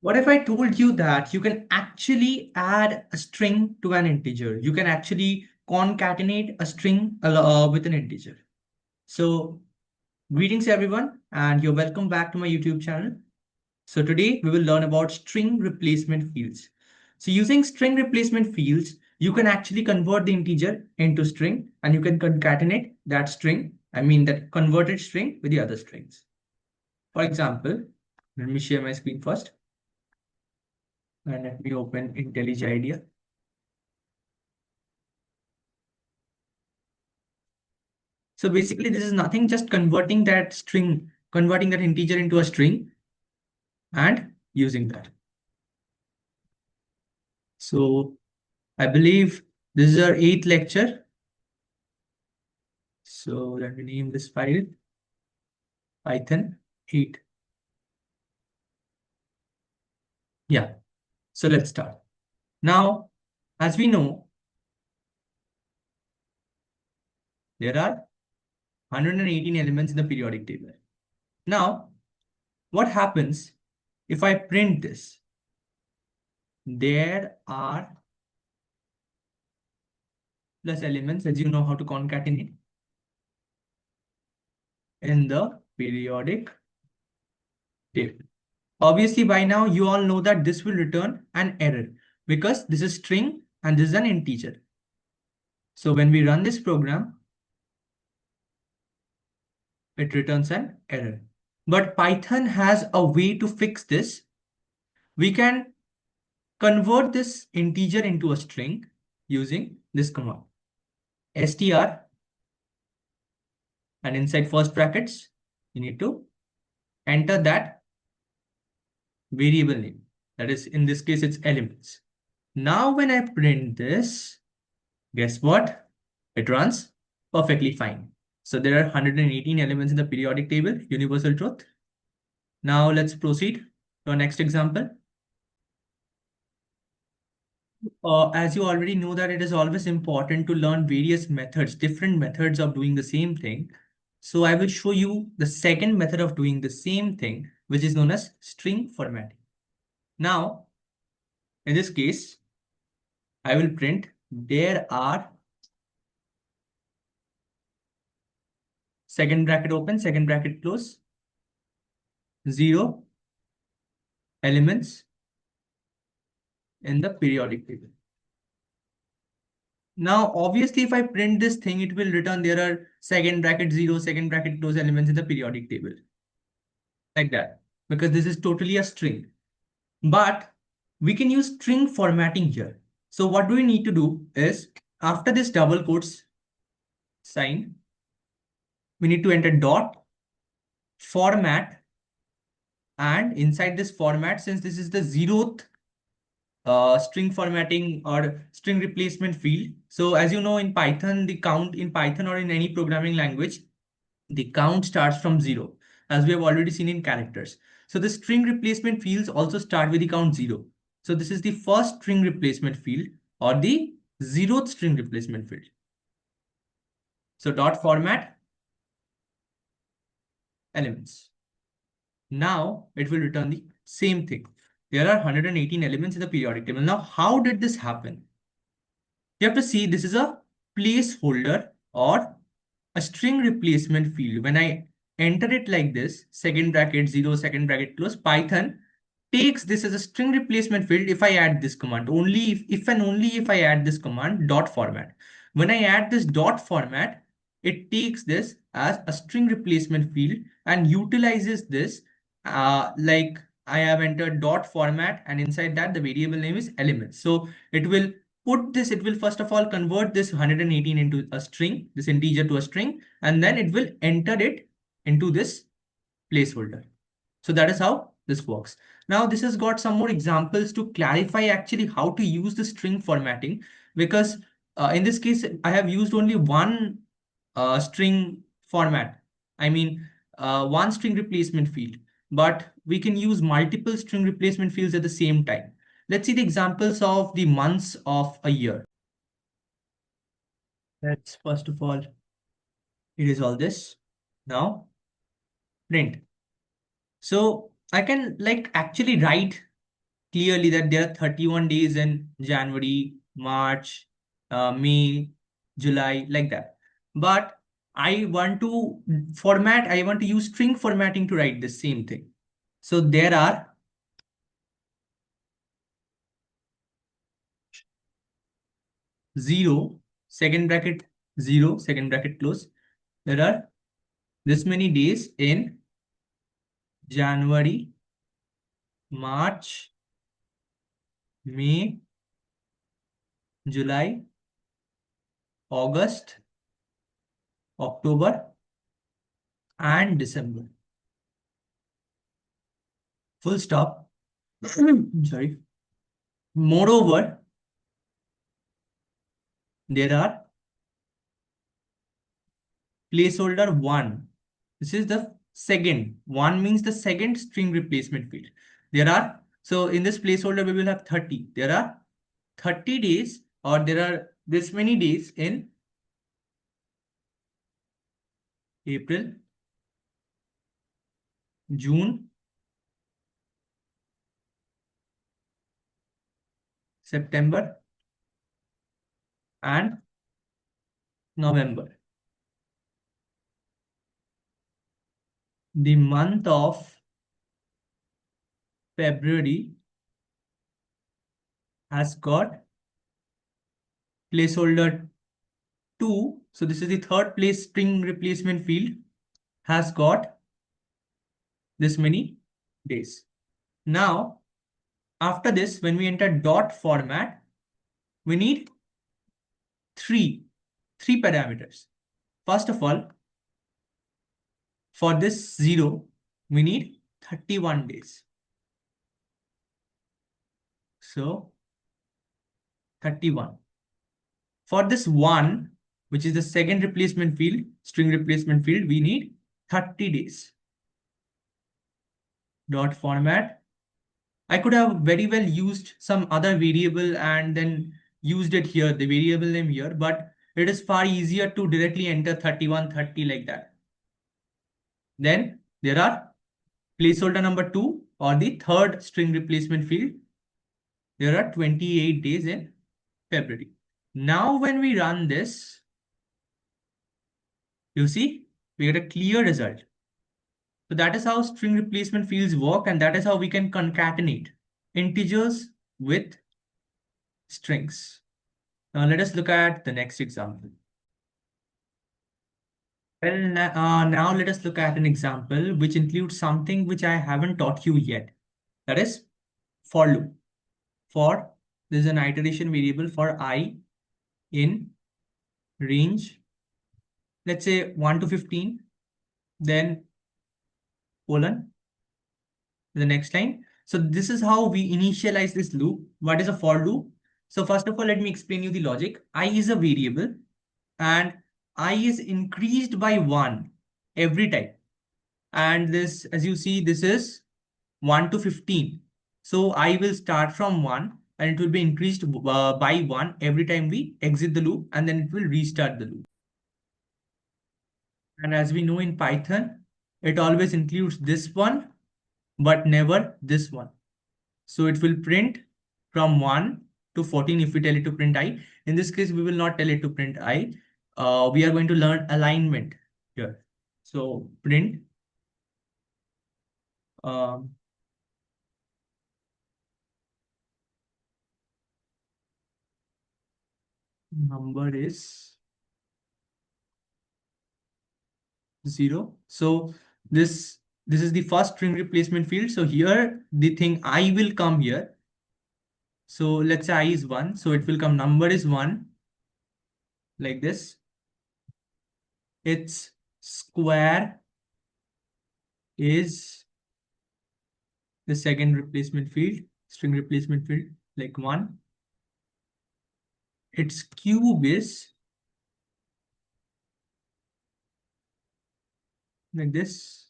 What if I told you that you can actually add a string to an integer? You can actually concatenate a string with an integer. So, greetings everyone, and you're welcome back to my YouTube channel. So today we will learn about string replacement fields. So using string replacement fields, you can actually convert the integer into string and you can concatenate that string, that converted string with the other strings. For example, let me share my screen first and let me open IntelliJ IDEA. So basically this is nothing, just converting that string, converting that integer into a string and using that. So I believe this is our 8th lecture. So let me name this file Python 8. Yeah, so let's start. Now, as we know, there are 118 elements in the periodic table. Now, what happens if I print this? There are plus elements, as you know how to concatenate, in the periodic table. Obviously, by now, you all know that this will return an error because this is string and this is an integer. So when we run this program, it returns an error. But Python has a way to fix this. We can convert this integer into a string using this command str, and inside first brackets you need to enter that variable name, that is in this case it's elements. Now when I print this, guess what, it runs perfectly fine. So there are 118 elements in the periodic table, universal truth. Now let's proceed to our next example. As you already know that it is always important to learn various methods, different methods of doing the same thing. So I will show you the second method of doing the same thing, which is known as string formatting. Now, in this case, I will print there are second bracket open, second bracket close, 0 elements in the periodic table. Now, obviously, if I print this thing, it will return there are second bracket 0, second bracket close elements in the periodic table. Like that, because this is totally a string. But we can use string formatting here. So what do we need to do is after this double quotes sign, we need to enter dot format, and inside this format, since this is the 0th string formatting or string replacement field. So as you know in Python, the count in Python or in any programming language, the count starts from 0, as we have already seen in characters. So the string replacement fields also start with the count 0. So this is the first string replacement field or the 0th string replacement field. So dot format elements. Now it will return the same thing. There are 118 elements in the periodic table. Now, how did this happen? You have to see this is a placeholder or a string replacement field. When I enter it like this, second bracket 0, second bracket close, Python takes this as a string replacement field if I add this command. Only if and only if I add this command dot format. When I add this dot format, it takes this as a string replacement field and utilizes this like I have entered dot format, and inside that the variable name is elements. So it will put this, it will first of all convert this 118 into a string, this integer to a string, and then it will enter it into this placeholder. So that is how this works. Now this has got some more examples to clarify actually how to use the string formatting, because in this case I have used only one string format. One string replacement field, but we can use multiple string replacement fields at the same time. Let's see the examples of the months of a year. Let's first of all erase all this. Now print. So I can like actually write clearly that there are 31 days in January, March, May, July, like that. But I want to I want to use string formatting to write the same thing. So there are 0, second bracket, 0, second bracket close. There are this many days in January, March, May, July, August, October, and December. Full stop. Sorry. Moreover, there are placeholder 1. This is the second. 1 means the second string replacement field. There are, so in this placeholder, we will have 30. There are 30 days, or there are this many days in April, June, September, and November. The month of February has got placeholder 2. So this is the third place string replacement field, has got this many days. Now, after this, when we enter dot format, we need three parameters. First of all, for this 0, we need 31 days. So 31. For this 1, which is the second replacement field, string replacement field, we need 30 days. Dot format. I could have very well used some other variable and then used it here, the variable name here, but it is far easier to directly enter 31, 30 like that. Then there are placeholder number 2, or the third string replacement field. There are 28 days in February. Now when we run this, you see, we get a clear result. So that is how string replacement fields work, and that is how we can concatenate integers with strings. Now let us look at the next example. Well, now let us look at an example which includes something which I haven't taught you yet. That is for loop. For, there is an iteration variable for I in range, let's say 1 to 15, then colon, the next line. So this is how we initialize this loop. What is a for loop? So first of all, let me explain you the logic. I is a variable, and I is increased by 1 every time. And this, as you see, this is 1 to 15. So I will start from 1 and it will be increased by 1 every time we exit the loop, and then it will restart the loop. And as we know in Python, it always includes this one, but never this one. So it will print from 1 to 14 if we tell it to print I. In this case, we will not tell it to print I. We are going to learn alignment here. So print um, number is 0. So this is the first string replacement field. So here the thing I will come here. So let's say I is 1. So it will come number is 1 like this. Its square is the second replacement field, string replacement field, like 1. Its cube is like this.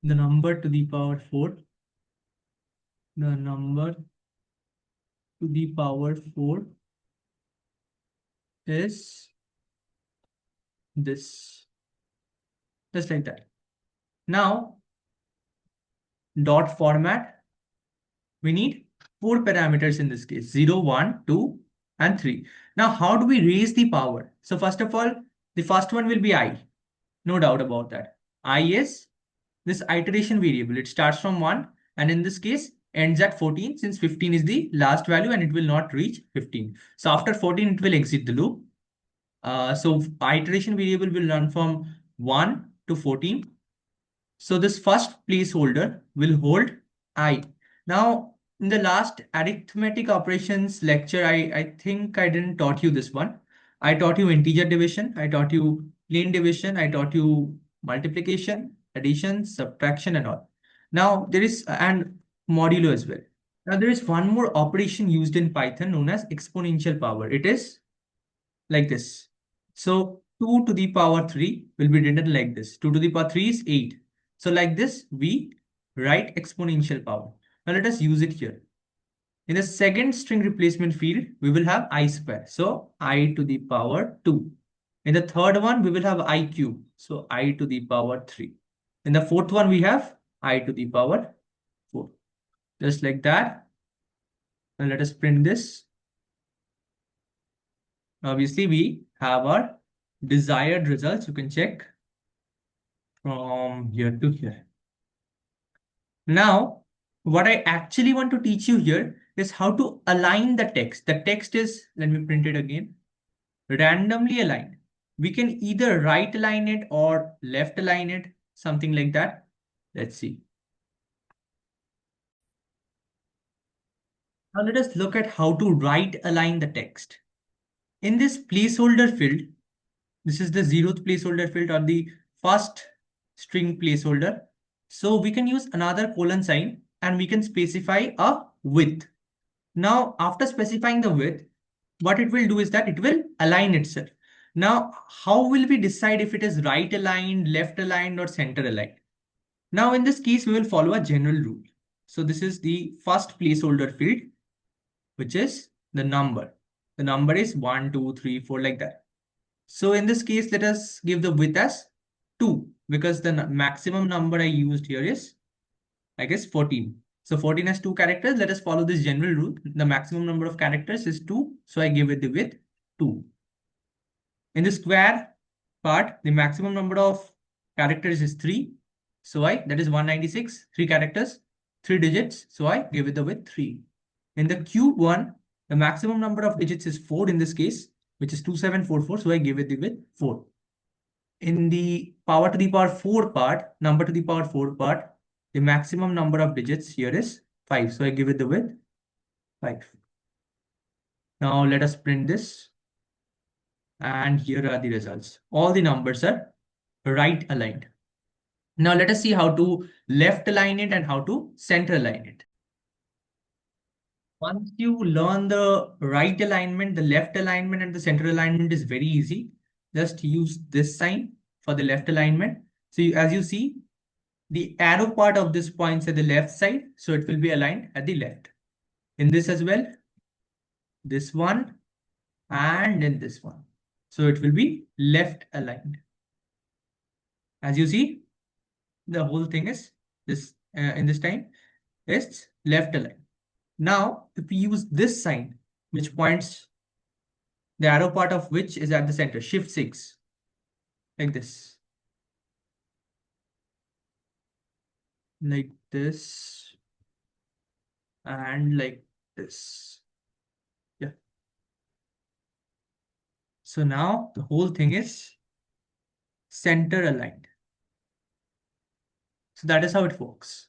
The number to the power 4. The number to the power 4 is this. Just like that. Now, dot format, we need four parameters in this case, 0, 1, 2, and 3. Now, how do we raise the power? So first of all, the first one will be I. No doubt about that. I is this iteration variable. It starts from 1 and in this case ends at 14 since 15 is the last value and it will not reach 15. So after 14, it will exit the loop. So iteration variable will run from 1 to 14. So this first placeholder will hold I. Now, in the last arithmetic operations lecture, I think I didn't taught you this one. I taught you integer division, I taught you plain division, I taught you multiplication, addition, subtraction, and all. Now there is and modulo as well. Now there is one more operation used in Python known as exponential power. It is like this. So 2 to the power 3 will be written like this. 2 to the power 3 is 8. So like this, we write exponential power. Now let us use it here. In the second string replacement field, we will have I square. So I to the power 2. In the third one, we will have I cube. So I to the power 3. In the fourth one, we have I to the power 4. Just like that. Now let us print this. Obviously, we have our desired results. You can check from here to here. Now, what I actually want to teach you here is how to align the text. The text is, let me print it again, randomly aligned. We can either right align it or left align it, something like that. Let's see. Now let us look at how to right align the text. In this placeholder field, this is the 0th placeholder field or the first string placeholder. So we can use another colon sign and we can specify a width. Now, after specifying the width, what it will do is that it will align itself. Now, how will we decide if it is right aligned, left aligned, or center aligned? Now, in this case, we will follow a general rule. So this is the first placeholder field, which is the number. The number is 1, 2, 3, 4, like that. So in this case, let us give the width as 2 because the maximum number I used here is, I guess, 14. So 14 has 2 characters. Let us follow this general rule. The maximum number of characters is 2. So I give it the width 2. In the square part, the maximum number of characters is 3. So that is 196, 3 characters, 3 digits. So I give it the width 3. In the cube one, the maximum number of digits is 4 in this case, which is 2744. So I give it the width 4. In the power to the power 4 part, number to the power 4 part, the maximum number of digits here is 5. So I give it the width 5. Now let us print this. And here are the results. All the numbers are right aligned. Now let us see how to left align it and how to center align it. Once you learn the right alignment, the left alignment and the center alignment is very easy. Just use this sign for the left alignment. So as you see, the arrow part of this points at the left side. So it will be aligned at the left. In this as well, this one, and in this one. So it will be left aligned. As you see, the whole thing is this in this time is left aligned. Now, if we use this sign, which points the arrow part of which is at the center, shift 6, like this. Like this. And like this. Yeah. So now the whole thing is center aligned. So that is how it works.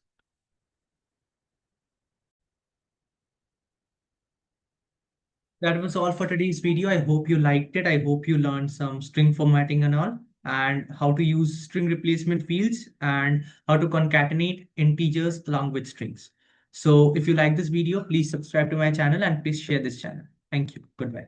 That was all for today's video. I hope you liked it. I hope you learned some string formatting and all, and how to use string replacement fields and how to concatenate integers along with strings. So if you like this video, please subscribe to my channel and please share this channel. Thank you. Goodbye.